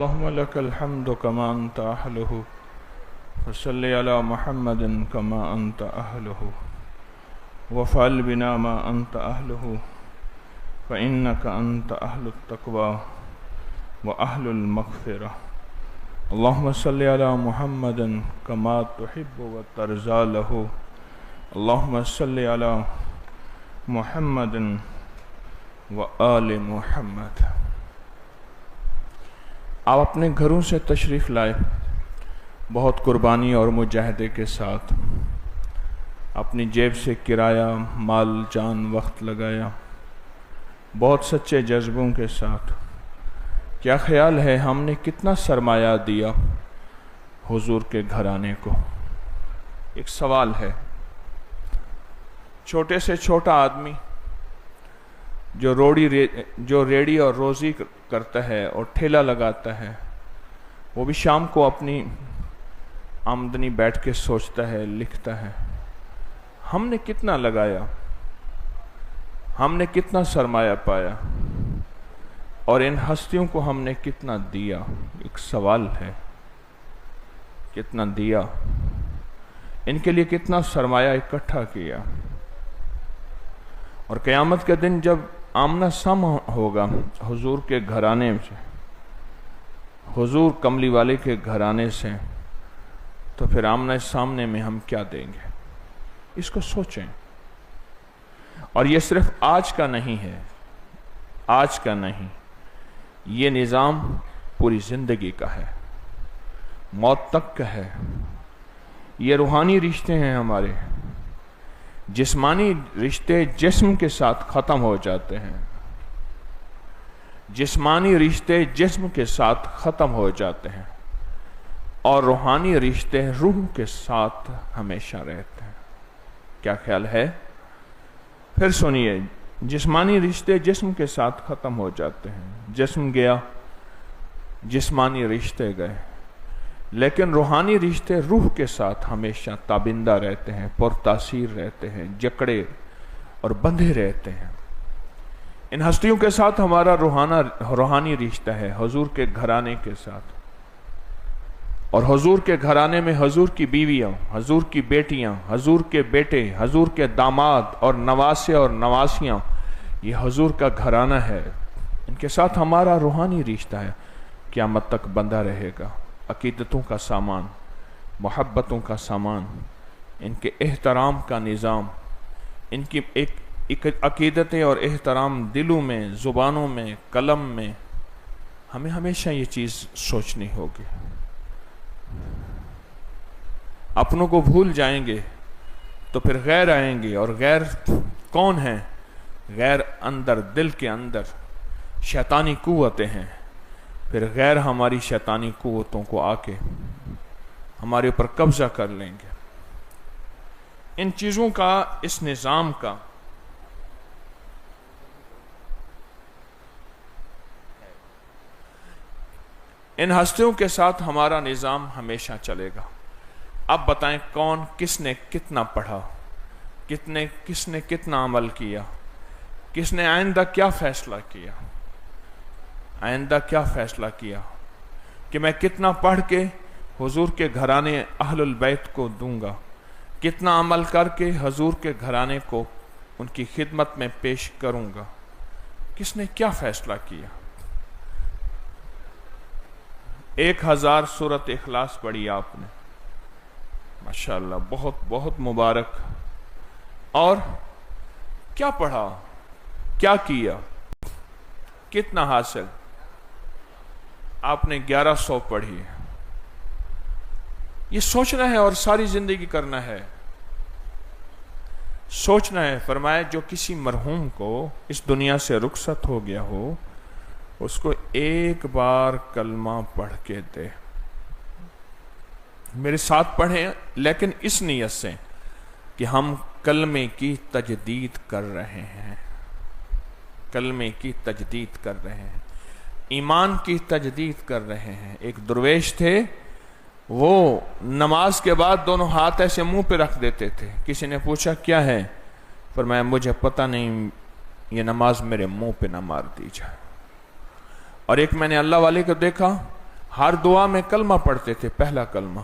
اللهم لك الحمد كما أنت أهله فصل على محمد كما أنت أهله وفعل بنا ما أنت أهله فإنك أنت أهل التقوى وأهل المغفرة. اللهم صل على محمد كما تحب وترضى له. اللهم صل على محمد وآل محمد. آپ اپنے گھروں سے تشریف لائے، بہت قربانی اور مجاہدے کے ساتھ، اپنی جیب سے کرایہ، مال، جان، وقت لگایا، بہت سچے جذبوں کے ساتھ. کیا خیال ہے ہم نے کتنا سرمایہ دیا حضور کے گھرانے کو؟ ایک سوال ہے. چھوٹے سے چھوٹا آدمی جو ریڑی اور روزی کرتا ہے اور ٹھیلا لگاتا ہے، وہ بھی شام کو اپنی آمدنی بیٹھ کے سوچتا ہے، لکھتا ہے ہم نے کتنا لگایا، ہم نے کتنا سرمایہ پایا، اور ان ہستیوں کو ہم نے کتنا دیا. ایک سوال ہے، کتنا دیا، ان کے لیے کتنا سرمایہ اکٹھا کیا. اور قیامت کے دن جب آمنا سامنا ہوگا حضور کے گھرانے سے، حضور کملی والے کے گھرانے سے، تو پھر آمنے سامنے میں ہم کیا دیں گے؟ اس کو سوچیں. اور یہ صرف آج کا نہیں ہے، آج کا نہیں، یہ نظام پوری زندگی کا ہے، موت تک کا ہے. یہ روحانی رشتے ہیں ہمارے. جسمانی رشتے جسم کے ساتھ ختم ہو جاتے ہیں، جسمانی رشتے جسم کے ساتھ ختم ہو جاتے ہیں، اور روحانی رشتے روح کے ساتھ ہمیشہ رہتے ہیں. کیا خیال ہے؟ پھر سنیے، جسمانی رشتے جسم کے ساتھ ختم ہو جاتے ہیں، جسم گیا، جسمانی رشتے گئے، لیکن روحانی رشتے روح کے ساتھ ہمیشہ تابندہ رہتے ہیں، پرتاثیر رہتے ہیں، جکڑے اور بندھے رہتے ہیں. ان ہستیوں کے ساتھ ہمارا روحانی رشتہ ہے، حضور کے گھرانے کے ساتھ. اور حضور کے گھرانے میں حضور کی بیویاں، حضور کی بیٹیاں، حضور کے بیٹے، حضور کے داماد اور نواسے اور نواسیاں، یہ حضور کا گھرانہ ہے. ان کے ساتھ ہمارا روحانی رشتہ ہے، قیامت تک بندھا رہے گا. عقیدتوں کا سامان، محبتوں کا سامان، ان کے احترام کا نظام، ان کی ایک عقیدتیں اور احترام دلوں میں، زبانوں میں، قلم میں. ہمیں ہمیشہ یہ چیز سوچنی ہوگی. اپنوں کو بھول جائیں گے تو پھر غیر آئیں گے. اور غیر کون ہیں؟ غیر اندر، دل کے اندر شیطانی قوتیں ہیں. پھر غیر ہماری شیطانی قوتوں کو آ کے ہمارے اوپر قبضہ کر لیں گے. ان چیزوں کا، اس نظام کا ان ہستیوں کے ساتھ ہمارا نظام ہمیشہ چلے گا. اب بتائیں کون، کس نے کتنا پڑھا، کس نے کتنا عمل کیا، کس نے آئندہ کیا فیصلہ کیا، آئندہ کیا فیصلہ کیا کہ میں کتنا پڑھ کے حضور کے گھرانے اہل البیت کو دوں گا، کتنا عمل کر کے حضور کے گھرانے کو ان کی خدمت میں پیش کروں گا. کس نے کیا فیصلہ کیا؟ 1000 سورت اخلاص پڑھی آپ نے، ماشاءاللہ، بہت بہت مبارک. اور کیا پڑھا، کیا کیا، کتنا حاصل؟ آپ نے 1100 پڑھی. یہ سوچنا ہے اور ساری زندگی کرنا ہے، سوچنا ہے. فرمایا جو کسی مرحوم کو اس دنیا سے رخصت ہو گیا ہو، اس کو ایک بار کلمہ پڑھ کے دے. میرے ساتھ پڑھیں، لیکن اس نیت سے کہ ہم کلمے کی تجدید کر رہے ہیں، کلمے کی تجدید کر رہے ہیں، ایمان کی تجدید کر رہے ہیں. ایک درویش تھے، وہ نماز کے بعد دونوں ہاتھ ایسے منہ پہ رکھ دیتے تھے. کسی نے پوچھا کیا ہے؟ فرمایا مجھے پتہ نہیں، یہ نماز میرے منہ پہ نہ مار دی جائے. اور ایک میں نے اللہ والے کو دیکھا ہر دعا میں کلمہ پڑھتے تھے، پہلا کلمہ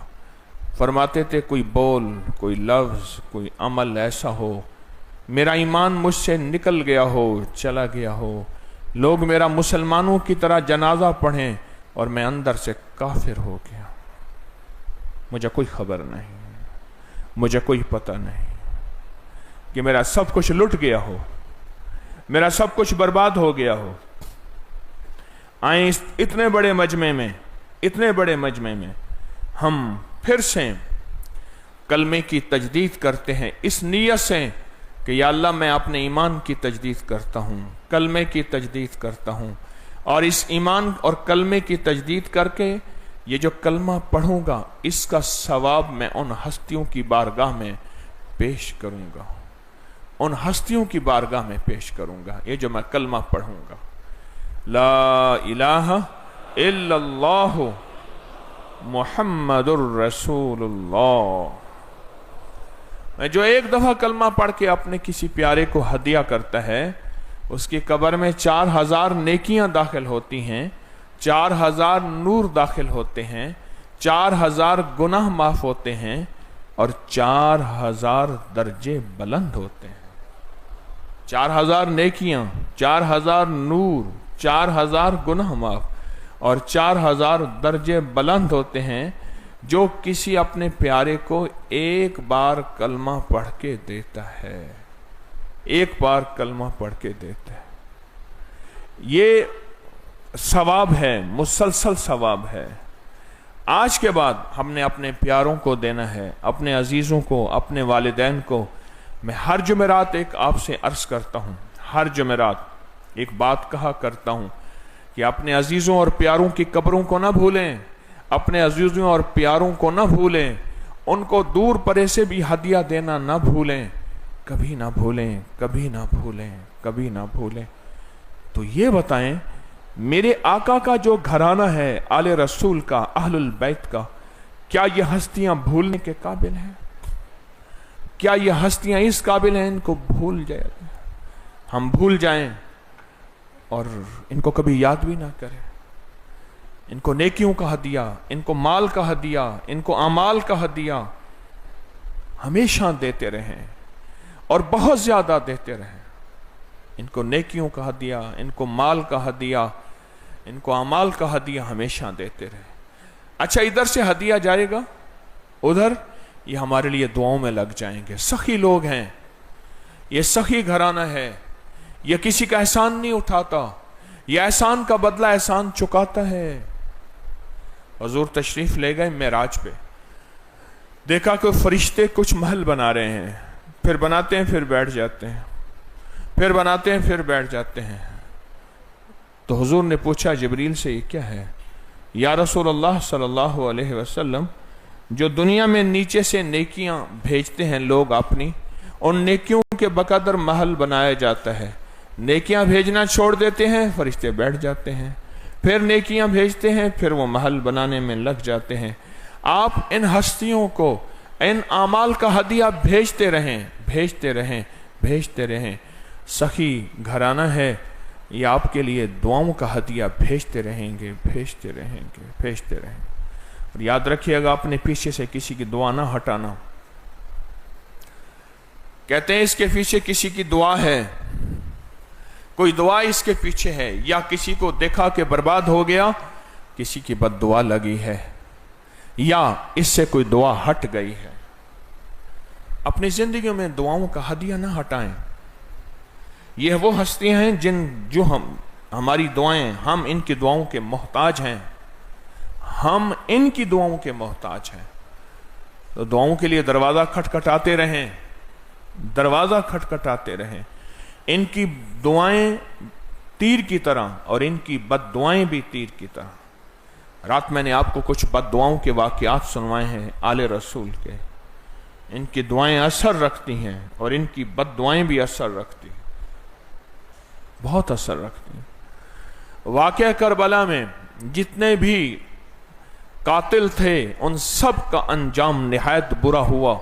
فرماتے تھے کوئی بول، کوئی لفظ، کوئی عمل ایسا ہو میرا ایمان مجھ سے نکل گیا ہو، چلا گیا ہو، لوگ میرا مسلمانوں کی طرح جنازہ پڑھیں اور میں اندر سے کافر ہو گیا، مجھے کوئی خبر نہیں، مجھے کوئی پتہ نہیں کہ میرا سب کچھ لٹ گیا ہو، میرا سب کچھ برباد ہو گیا ہو۔ آئیں اتنے بڑے مجمع میں ہم پھر سے کلمے کی تجدید کرتے ہیں اس نیت سے کہ یا اللہ میں اپنے ایمان کی تجدید کرتا ہوں، کلمے کی تجدید کرتا ہوں، اور اس ایمان اور کلمے کی تجدید کر کے یہ جو کلمہ پڑھوں گا اس کا ثواب میں ان ہستیوں کی بارگاہ میں پیش کروں گا، ان ہستیوں کی بارگاہ میں پیش کروں گا، یہ جو میں کلمہ پڑھوں گا، لا الہ الا اللہ محمد الرسول اللہ۔ میں جو ایک دفعہ کلمہ پڑھ کے اپنے کسی پیارے کو ہدیہ کرتا ہے اس کی قبر میں 4000 نیکیاں داخل ہوتی ہیں، 4000 نور داخل ہوتے ہیں، 4000 گناہ معاف ہوتے ہیں اور 4000 درجے بلند ہوتے ہیں۔ 4000 نیکیاں، 4000 نور، 4000 گناہ معاف اور 4000 درجے بلند ہوتے ہیں جو کسی اپنے پیارے کو ایک بار کلمہ پڑھ کے دیتا ہے، ایک بار کلمہ پڑھ کے دیتا ہے۔ یہ ثواب ہے، مسلسل ثواب ہے۔ آج کے بعد ہم نے اپنے پیاروں کو دینا ہے، اپنے عزیزوں کو، اپنے والدین کو۔ میں ہر جمعرات ایک آپ سے عرض کرتا ہوں، ہر جمعرات ایک بات کہا کرتا ہوں کہ اپنے عزیزوں اور پیاروں کی قبروں کو نہ بھولیں، اپنے عزیزوں اور پیاروں کو نہ بھولیں، ان کو دور پرے سے بھی ہدیہ دینا نہ بھولیں، کبھی نہ بھولیں، کبھی نہ بھولیں، کبھی نہ بھولیں۔ تو یہ بتائیں میرے آقا کا جو گھرانہ ہے، آل رسول کا، اہل البیت کا، کیا یہ ہستیاں بھولنے کے قابل ہیں؟ کیا یہ ہستیاں اس قابل ہیں ان کو بھول جائیں؟ ہم بھول جائیں اور ان کو کبھی یاد بھی نہ کریں، ان کو نیکیوں کا ہدیہ، ان کو مال کا ہدیہ، ان کو اعمال کا ہدیہ ہمیشہ دیتے رہیں اور بہت زیادہ دیتے رہیں۔ ان کو نیکیوں کا ہدیہ، ان کو مال کا ہدیہ، ان کو اعمال کا ہدیہ ہمیشہ دیتے رہیں۔ اچھا ادھر سے ہدیہ جائے گا، ادھر یہ ہمارے لیے دعاؤں میں لگ جائیں گے۔ سخی لوگ ہیں، یہ سخی گھرانہ ہے، یہ کسی کا احسان نہیں اٹھاتا، یہ احسان کا بدلہ احسان چکاتا ہے۔ حضور تشریف لے گئے معراج پہ، دیکھا کہ فرشتے کچھ محل بنا رہے ہیں، پھر بناتے ہیں پھر بیٹھ جاتے ہیں، پھر بناتے ہیں پھر بیٹھ جاتے ہیں۔ تو حضور نے پوچھا جبریل سے یہ کیا ہے؟ یا رسول اللہ صلی اللہ علیہ وسلم، جو دنیا میں نیچے سے نیکیاں بھیجتے ہیں لوگ اپنی، ان نیکیوں کے بقدر محل بنایا جاتا ہے۔ نیکیاں بھیجنا چھوڑ دیتے ہیں، فرشتے بیٹھ جاتے ہیں، پھر نیکیاں بھیجتے ہیں، پھر وہ محل بنانے میں لگ جاتے ہیں۔ آپ ان ہستیوں کو ان اعمال کا ہدیہ بھیجتے رہیں، بھیجتے رہیں، بھیجتے رہیں۔ سخی گھرانہ ہے، یہ آپ کے لیے دعاؤں کا ہدیہ بھیجتے رہیں گے، بھیجتے رہیں گے، بھیجتے رہیں گے۔ اور یاد رکھیے گا اپنے پیچھے سے کسی کی دعا نہ ہٹانا۔ کہتے ہیں اس کے پیچھے کسی کی دعا ہے، کوئی دعا اس کے پیچھے ہے، یا کسی کو دیکھا کہ برباد ہو گیا، کسی کی بد دعا لگی ہے، یا اس سے کوئی دعا ہٹ گئی ہے۔ اپنی زندگیوں میں دعاؤں کا ہدیہ نہ ہٹائیں۔ یہ وہ ہستیاں ہیں جو ہماری دعائیں، ہم ان کی دعاؤں کے محتاج ہیں، ہم ان کی دعاؤں کے محتاج ہیں۔ تو دعاؤں کے لیے دروازہ کھٹکھٹاتے رہیں، دروازہ کھٹکھٹاتے رہیں۔ ان کی دعائیں تیر کی طرح اور ان کی بد دعائیں بھی تیر کی طرح۔ رات میں نے آپ کو کچھ بد دعاؤں کے واقعات سنوائے ہیں آل رسول کے۔ ان کی دعائیں اثر رکھتی ہیں اور ان کی بد دعائیں بھی اثر رکھتی ہیں، بہت اثر رکھتی ہیں۔ واقعہ کربلا میں جتنے بھی قاتل تھے ان سب کا انجام نہایت برا ہوا۔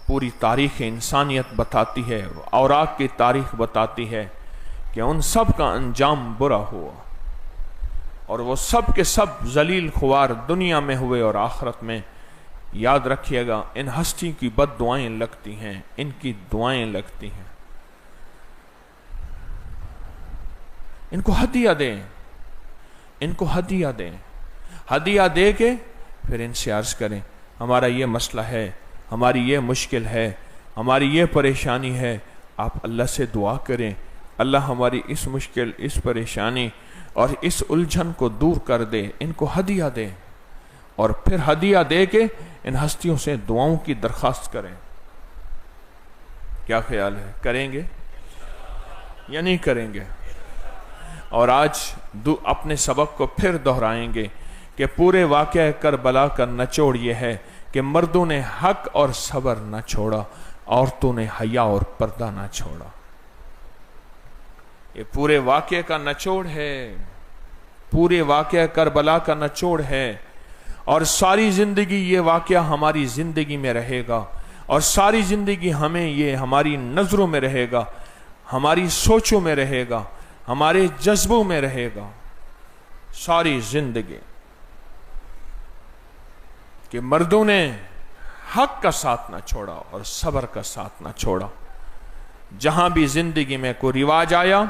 پوری تاریخ انسانیت بتاتی ہے، اوراق کی تاریخ بتاتی ہے کہ ان سب کا انجام برا ہوا۔ اور وہ سب کے سب ذلیل خوار دنیا میں ہوئے اور آخرت میں. یاد رکھیے گا ان ہستی کی بد دعائیں لگتی ہیں، ان کی دعائیں لگتی ہیں. ان کو ہدیہ دیں، ان کو ہدیہ دیں، ہدیہ دے کے پھر ان سے عرض کریں ہمارا یہ مسئلہ ہے، ہماری یہ مشکل ہے، ہماری یہ پریشانی ہے، آپ اللہ سے دعا کریں اللہ ہماری اس مشکل، اس پریشانی اور اس الجھن کو دور کر دے. ان کو ہدیہ دیں اور پھر ہدیہ دے کے ان ہستیوں سے دعاؤں کی درخواست کریں. کیا خیال ہے؟ کریں گے یا نہیں کریں گے؟ اور آج اپنے سبق کو پھر دہرائیں گے کہ پورے واقعہ کربلا کا نچوڑ یہ ہے کہ مردوں نے حق اور صبر نہ چھوڑا، عورتوں نے حیا اور پردہ نہ چھوڑا. یہ پورے واقعے کا نچوڑ ہے، پورے واقعہ کربلا کا نچوڑ ہے. اور ساری زندگی یہ واقعہ ہماری زندگی میں رہے گا، اور ساری زندگی ہمیں یہ ہماری نظروں میں رہے گا، ہماری سوچوں میں رہے گا، ہمارے جذبوں میں رہے گا ساری زندگی کہ مردوں نے حق کا ساتھ نہ چھوڑا اور صبر کا ساتھ نہ چھوڑا. جہاں بھی زندگی میں کوئی رواج آیا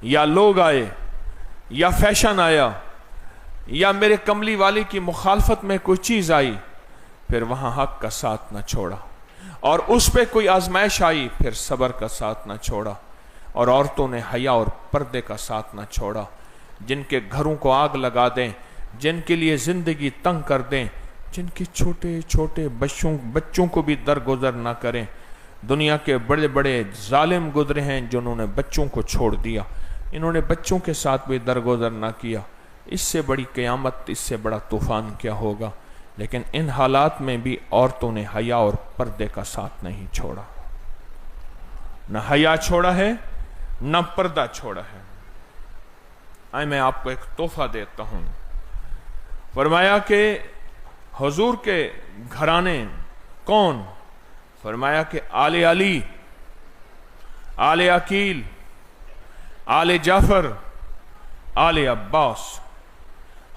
یا لوگ آئے یا فیشن آیا یا میرے کملی والے کی مخالفت میں کوئی چیز آئی، پھر وہاں حق کا ساتھ نہ چھوڑا. اور اس پہ کوئی آزمائش آئی، پھر صبر کا ساتھ نہ چھوڑا. اور عورتوں نے حیا اور پردے کا ساتھ نہ چھوڑا. جن کے گھروں کو آگ لگا دیں، جن کے لیے زندگی تنگ کر دیں، جن کے چھوٹے چھوٹے بچوں کو بھی درگزر نہ کریں. دنیا کے بڑے بڑے ظالم گزرے ہیں جنہوں نے بچوں کو چھوڑ دیا، انہوں نے بچوں کے ساتھ بھی درگزر نہ کیا. اس سے بڑی قیامت، اس سے بڑا طوفان کیا ہوگا؟ لیکن ان حالات میں بھی عورتوں نے حیا اور پردے کا ساتھ نہیں چھوڑا. نہ حیا چھوڑا ہے، نہ پردہ چھوڑا ہے. آئے میں آپ کو ایک تحفہ دیتا ہوں. فرمایا کہ حضور کے گھرانے کون؟ فرمایا کہ آل علی، آل عقیل، آل جعفر، آل عباس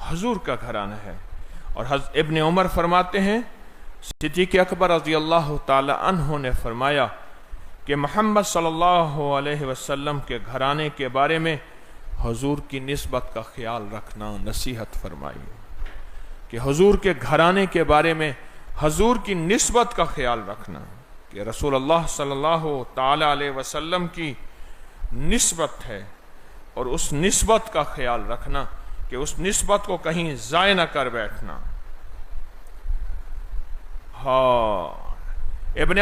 حضور کا گھرانہ ہے. اور ابن عمر فرماتے ہیں صدیق اکبر رضی اللہ تعالی عنہ نے فرمایا کہ محمد صلی اللہ علیہ وسلم کے گھرانے کے بارے میں حضور کی نسبت کا خیال رکھنا. نصیحت فرمائی کہ حضور کے گھرانے کے بارے میں حضور کی نسبت کا خیال رکھنا، کہ رسول اللہ صلی اللہ تعالی علیہ وسلم کی نسبت ہے، اور اس نسبت کا خیال رکھنا کہ اس نسبت کو کہیں ضائع نہ کر بیٹھنا. ابن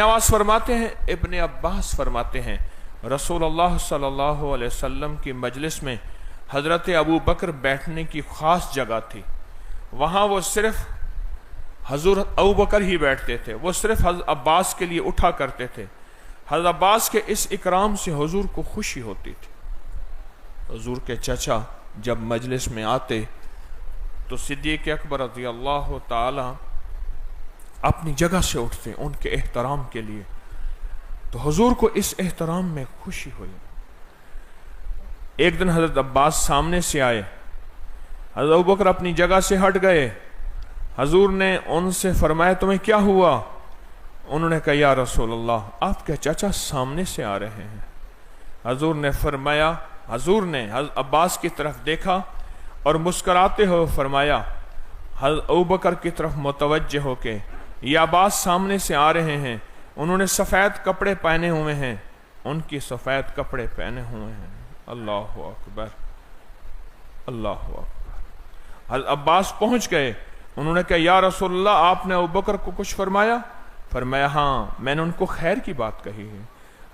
عباس فرماتے ہیں رسول اللہ صلی اللہ علیہ وسلم کی مجلس میں حضرت ابو بکر بیٹھنے کی خاص جگہ تھی. وہاں وہ صرف حضور ابو بکر ہی بیٹھتے تھے، وہ صرف حضرت عباس کے لیے اٹھا کرتے تھے. حضرت عباس کے اس اکرام سے حضور کو خوشی ہوتی تھی. حضور کے چچا جب مجلس میں آتے تو صدیق اکبر رضی اللہ تعالی اپنی جگہ سے اٹھتے ان کے احترام کے لیے. تو حضور کو اس احترام میں خوشی ہوئی. ایک دن حضرت عباس سامنے سے آئے، حضرت ابوبکر اپنی جگہ سے ہٹ گئے. حضور نے ان سے فرمایا تمہیں کیا ہوا؟ انہوں نے کہا یا رسول اللہ آپ کے چچا سامنے سے آ رہے ہیں. حضور نے فرمایا، حضور نے حضرت عباس کی طرف دیکھا اور مسکراتے ہوئے فرمایا حضرت ابوبکر کی طرف متوجہ ہو کے یہ عباس سامنے سے آ رہے ہیں، انہوں نے سفید کپڑے پہنے ہوئے ہیں، ان کی سفید کپڑے پہنے ہوئے ہیں. اللہ اکبر، اللہ اکبر. حضرت عباس پہنچ گئے. انہوں نے کہا یا رسول اللہ آپ نے ابوبکر کو کچھ فرمایا؟ فرمایا ہاں میں نے ان کو خیر کی بات کہی ہے.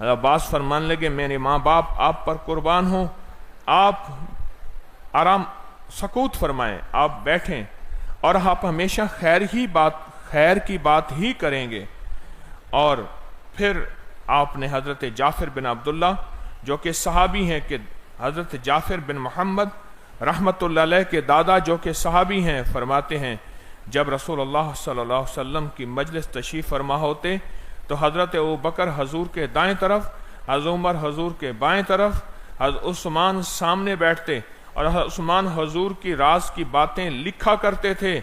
حضرت عباس فرمانے لگے میرے ماں باپ آپ پر قربان ہوں، آپ آرام سکوت فرمائیں، آپ بیٹھیں اور آپ ہمیشہ خیر کی بات ہی کریں گے. اور پھر آپ نے حضرت جعفر بن عبداللہ جو کہ صحابی ہیں، کہ حضرت جعفر بن محمد رحمت اللہ علیہ کے دادا جو کہ صحابی ہیں، فرماتے ہیں جب رسول اللہ صلی اللہ علیہ وسلم کی مجلس تشریف فرما ہوتے تو حضرت ابوبکر حضور کے دائیں طرف، حضرت عمر حضور کے بائیں طرف، حضرت عثمان سامنے بیٹھتے اور عثمان حضور کی راز کی باتیں لکھا کرتے تھے